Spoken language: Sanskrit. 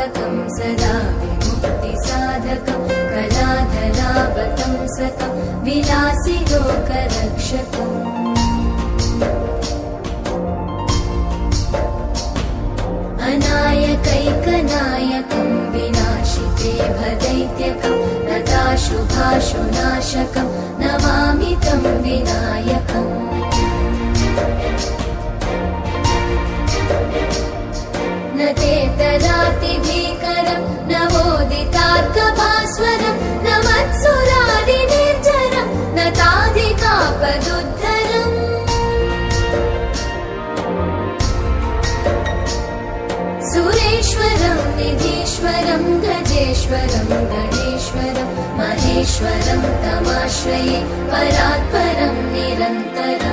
निर्वापकं सदा विमुक्तिसाधकं कलाधरावतंसकं विलासि लोकरक्षकम् अनायकैकनायकं विनाशिते भदैत्यकं नताशुभाशुनाशकं नमामि तं विनायकम् न तेतरातिभीकरं नवोदितार्कभास्वरं न मत्सुरादिनिर्झरं न ताधिकापदुद्धरम् सुरेश्वरं निधीश्वरं गजेश्वरं गणेश्वरं महेश्वरं तमाश्रये परात्परं निरन्तरम्